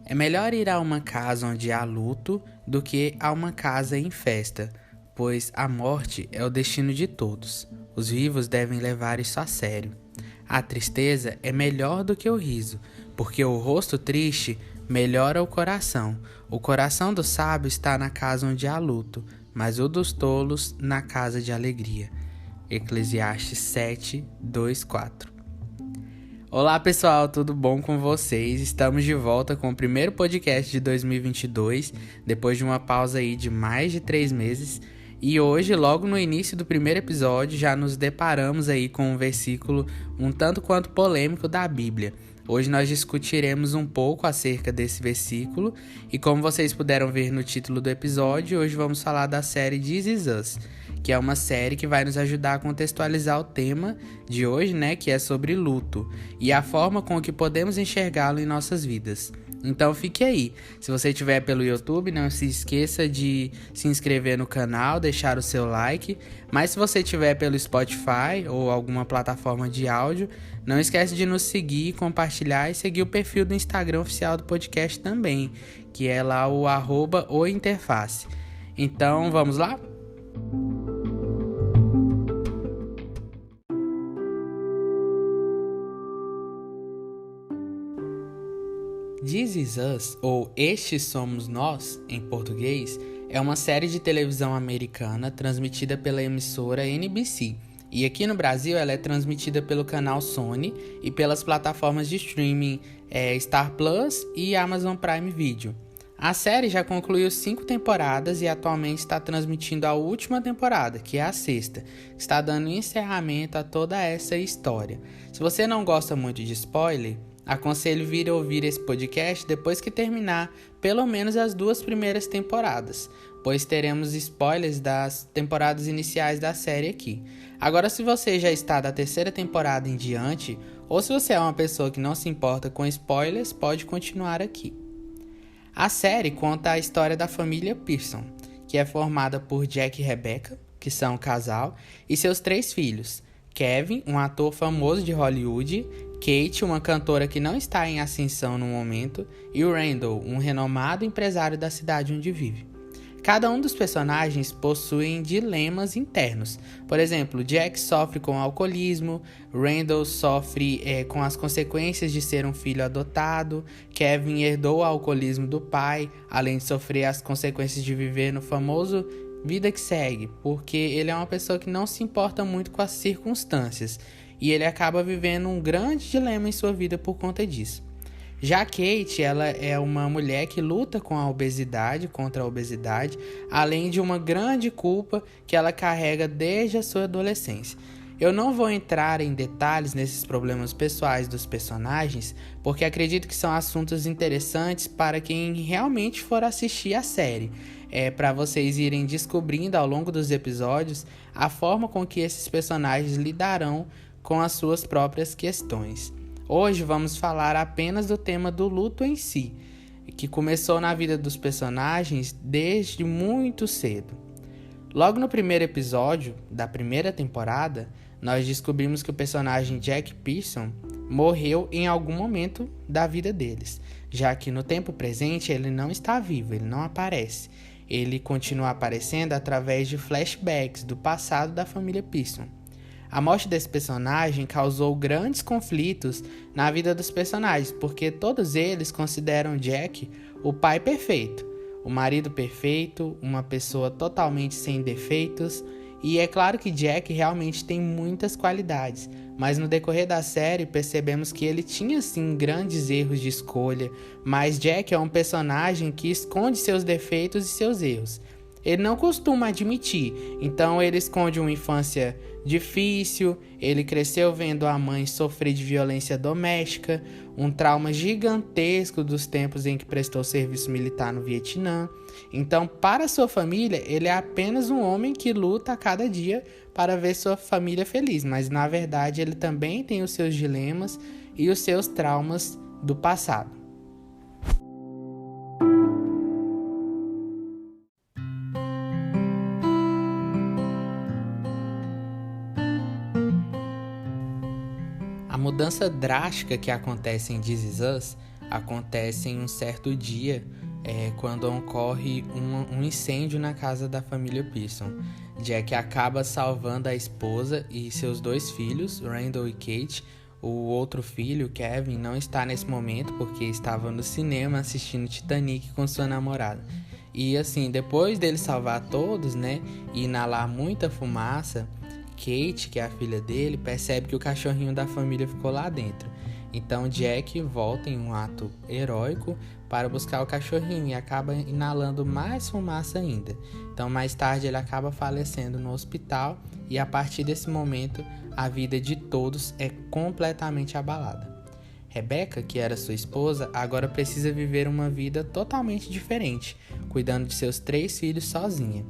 É melhor ir a uma casa onde há luto do que a uma casa em festa, pois a morte é o destino de todos. Os vivos devem levar isso a sério. A tristeza é melhor do que o riso, porque o rosto triste melhora o coração. O coração do sábio está na casa onde há luto, mas o dos tolos na casa de alegria. Eclesiastes 7, 2, 4. Olá pessoal, tudo bom com vocês? Estamos de volta com o primeiro podcast de 2022, depois de uma pausa aí de mais de 3 meses. E hoje, logo no início do primeiro episódio, já nos deparamos aí com um versículo um tanto quanto polêmico da Bíblia. Hoje nós discutiremos um pouco acerca desse versículo e, como vocês puderam ver no título do episódio, hoje vamos falar da série This Is Us, que é uma série que vai nos ajudar a contextualizar o tema de hoje, que é sobre luto e a forma com que podemos enxergá-lo em nossas vidas. Então fique aí. Se você estiver pelo YouTube, não se esqueça de se inscrever no canal, deixar o seu like. Mas se você estiver pelo Spotify ou alguma plataforma de áudio, não esquece de nos seguir, compartilhar e seguir o perfil do Instagram oficial do podcast também, que é lá o @ointerface. Então vamos lá? This Is Us, ou Estes Somos Nós, em português, é uma série de televisão americana transmitida pela emissora NBC. E aqui no Brasil ela é transmitida pelo canal Sony e pelas plataformas de streaming Star Plus e Amazon Prime Video. A série já concluiu 5 temporadas e atualmente está transmitindo a última temporada, que é a 6ª, que está dando encerramento a toda essa história. Se você não gosta muito de spoiler, aconselho vir ouvir esse podcast depois que terminar pelo menos as 2 primeiras temporadas, pois teremos spoilers das temporadas iniciais da série aqui. Agora, se você já está da 3ª temporada em diante, ou se você é uma pessoa que não se importa com spoilers, pode continuar aqui. A série conta a história da família Pearson, que é formada por Jack e Rebecca, que são um casal, e seus 3 filhos, Kevin, um ator famoso de Hollywood, Kate, uma cantora que não está em ascensão no momento, e o Randall, um renomado empresário da cidade onde vive. Cada um dos personagens possuem dilemas internos. Por exemplo, Jack sofre com alcoolismo, Randall sofre com as consequências de ser um filho adotado, Kevin herdou o alcoolismo do pai, além de sofrer as consequências de viver no famoso vida que segue, porque ele é uma pessoa que não se importa muito com as circunstâncias e ele acaba vivendo um grande dilema em sua vida por conta disso. Já Kate, ela é uma mulher que luta contra a obesidade, além de uma grande culpa que ela carrega desde a sua adolescência. Eu não vou entrar em detalhes nesses problemas pessoais dos personagens, porque acredito que são assuntos interessantes para quem realmente for assistir a série. Para vocês irem descobrindo ao longo dos episódios a forma com que esses personagens lidarão com as suas próprias questões. Hoje vamos falar apenas do tema do luto em si, que começou na vida dos personagens desde muito cedo. Logo no primeiro episódio da primeira temporada, nós descobrimos que o personagem Jack Pearson morreu em algum momento da vida deles, já que no tempo presente ele não está vivo, ele não aparece. Ele continua aparecendo através de flashbacks do passado da família Pearson. A morte desse personagem causou grandes conflitos na vida dos personagens, porque todos eles consideram Jack o pai perfeito, o marido perfeito, uma pessoa totalmente sem defeitos. E é claro que Jack realmente tem muitas qualidades, mas no decorrer da série percebemos que ele tinha sim grandes erros de escolha, mas Jack é um personagem que esconde seus defeitos e seus erros. Ele não costuma admitir, então ele esconde uma infância difícil, ele cresceu vendo a mãe sofrer de violência doméstica, um trauma gigantesco dos tempos em que prestou serviço militar no Vietnã. Então, para sua família, ele é apenas um homem que luta a cada dia para ver sua família feliz, mas na verdade ele também tem os seus dilemas e os seus traumas do passado. A mudança drástica que acontece em This Is Us acontece em um certo dia, quando ocorre um incêndio na casa da família Pearson. Jack acaba salvando a esposa e seus 2 filhos, Randall e Kate. O outro filho, Kevin, não está nesse momento porque estava no cinema assistindo Titanic com sua namorada. E assim, depois dele salvar todos, e inalar muita fumaça, Kate, que é a filha dele, percebe que o cachorrinho da família ficou lá dentro. Então Jack volta em um ato heróico para buscar o cachorrinho e acaba inalando mais fumaça ainda. Então mais tarde ele acaba falecendo no hospital e a partir desse momento a vida de todos é completamente abalada. Rebecca, que era sua esposa, agora precisa viver uma vida totalmente diferente, cuidando de seus 3 filhos sozinha.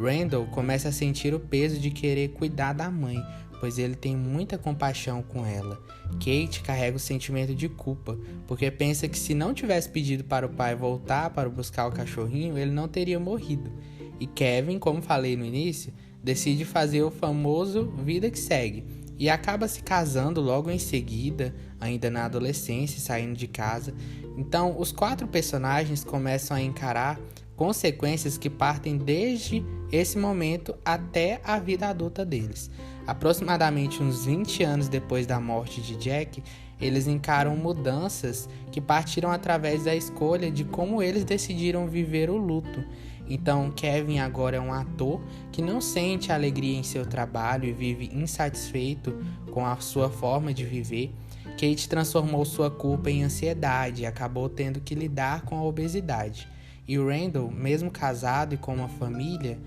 Randall começa a sentir o peso de querer cuidar da mãe, pois ele tem muita compaixão com ela. Kate carrega o sentimento de culpa, porque pensa que se não tivesse pedido para o pai voltar para buscar o cachorrinho, ele não teria morrido. E Kevin, como falei no início, decide fazer o famoso vida que segue, e acaba se casando logo em seguida, ainda na adolescência, saindo de casa. Então, os 4 personagens começam a encarar consequências que partem desde esse momento até a vida adulta deles. Aproximadamente uns 20 anos depois da morte de Jack, eles encaram mudanças que partiram através da escolha de como eles decidiram viver o luto. Então, Kevin agora é um ator que não sente alegria em seu trabalho e vive insatisfeito com a sua forma de viver. Kate transformou sua culpa em ansiedade e acabou tendo que lidar com a obesidade. E o Randall, mesmo casado e com uma família,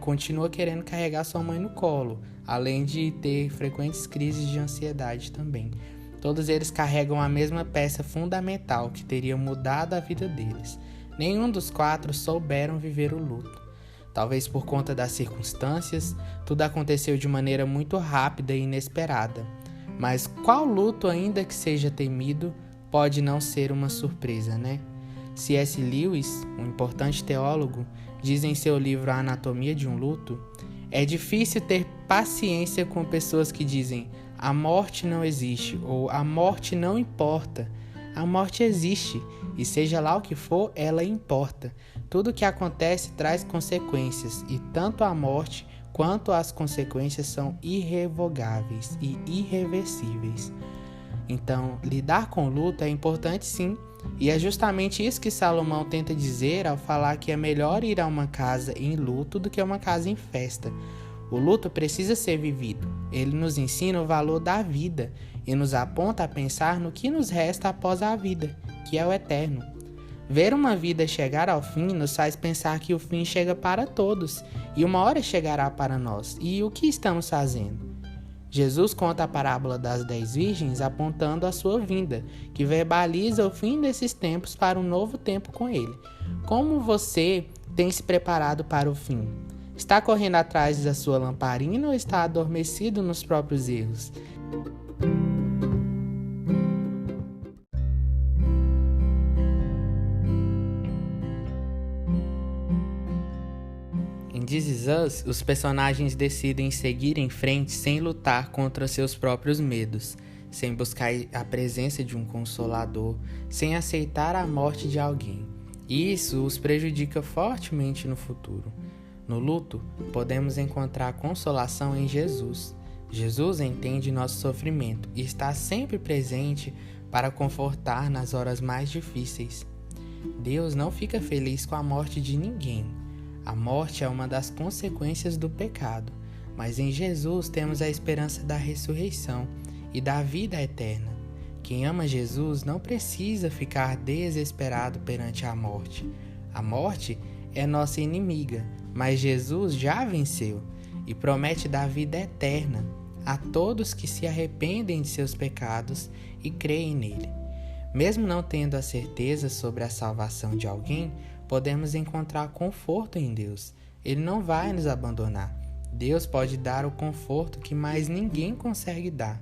continua querendo carregar sua mãe no colo, além de ter frequentes crises de ansiedade também. Todos eles carregam a mesma peça fundamental que teria mudado a vida deles. Nenhum dos 4 souberam viver o luto. Talvez por conta das circunstâncias, tudo aconteceu de maneira muito rápida e inesperada. Mas qual luto, ainda que seja temido, pode não ser uma surpresa, né? C.S. Lewis, um importante teólogo, diz em seu livro A Anatomia de um Luto: é difícil ter paciência com pessoas que dizem a morte não existe ou a morte não importa. A morte existe e seja lá o que for, ela importa. Tudo o que acontece traz consequências e tanto a morte quanto as consequências são irrevogáveis e irreversíveis. Então, lidar com o luto é importante sim, e é justamente isso que Salomão tenta dizer ao falar que é melhor ir a uma casa em luto do que a uma casa em festa. O luto precisa ser vivido. Ele nos ensina o valor da vida e nos aponta a pensar no que nos resta após a vida, que é o eterno. Ver uma vida chegar ao fim nos faz pensar que o fim chega para todos e uma hora chegará para nós. E o que estamos fazendo? Jesus conta a parábola das 10 virgens apontando a sua vinda, que verbaliza o fim desses tempos para um novo tempo com ele. Como você tem se preparado para o fim? Está correndo atrás da sua lamparina ou está adormecido nos próprios erros? Em This Is Us, os personagens decidem seguir em frente sem lutar contra seus próprios medos, sem buscar a presença de um consolador, sem aceitar a morte de alguém. E isso os prejudica fortemente no futuro. No luto, podemos encontrar consolação em Jesus. Jesus entende nosso sofrimento e está sempre presente para confortar nas horas mais difíceis. Deus não fica feliz com a morte de ninguém. A morte é uma das consequências do pecado, mas em Jesus temos a esperança da ressurreição e da vida eterna. Quem ama Jesus não precisa ficar desesperado perante a morte. A morte é nossa inimiga, mas Jesus já venceu e promete dar vida eterna a todos que se arrependem de seus pecados e creem nele. Mesmo não tendo a certeza sobre a salvação de alguém, podemos encontrar conforto em Deus. Ele não vai nos abandonar. Deus pode dar o conforto que mais ninguém consegue dar.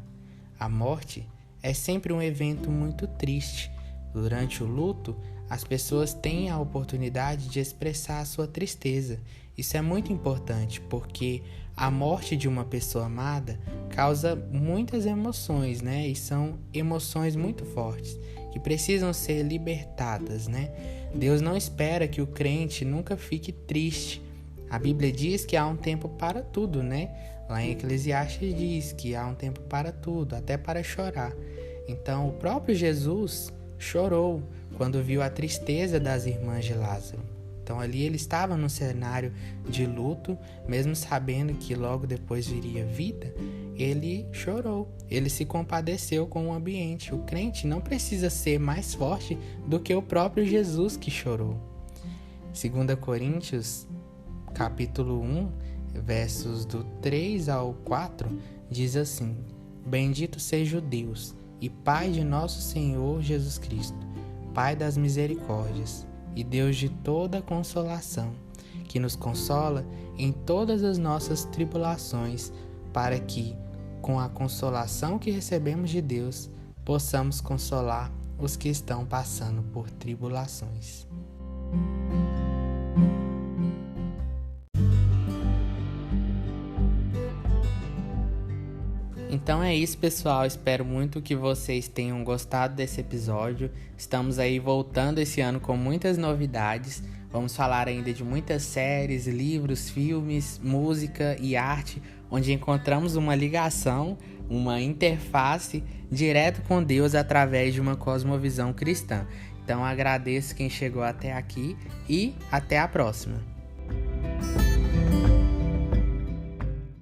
A morte é sempre um evento muito triste. Durante o luto, as pessoas têm a oportunidade de expressar a sua tristeza. Isso é muito importante, porque a morte de uma pessoa amada causa muitas emoções, né? E são emoções muito fortes, que precisam ser libertadas, né? Deus não espera que o crente nunca fique triste. A Bíblia diz que há um tempo para tudo, né? Lá em Eclesiastes diz que há um tempo para tudo, até para chorar. Então, o próprio Jesus chorou quando viu a tristeza das irmãs de Lázaro. Então, ali ele estava num cenário de luto, mesmo sabendo que logo depois viria vida, ele chorou, ele se compadeceu com o ambiente. O crente não precisa ser mais forte do que o próprio Jesus que chorou. 2 Coríntios, capítulo 1, versos do 3 ao 4, diz assim: Bendito seja o Deus e Pai de nosso Senhor Jesus Cristo, Pai das misericórdias e Deus de toda consolação, que nos consola em todas as nossas tribulações, para que, com a consolação que recebemos de Deus, possamos consolar os que estão passando por tribulações. Então é isso, pessoal. Espero muito que vocês tenham gostado desse episódio. Estamos aí voltando esse ano com muitas novidades. Vamos falar ainda de muitas séries, livros, filmes, música e arte, onde encontramos uma ligação, uma interface direto com Deus através de uma cosmovisão cristã. Então agradeço quem chegou até aqui e até a próxima.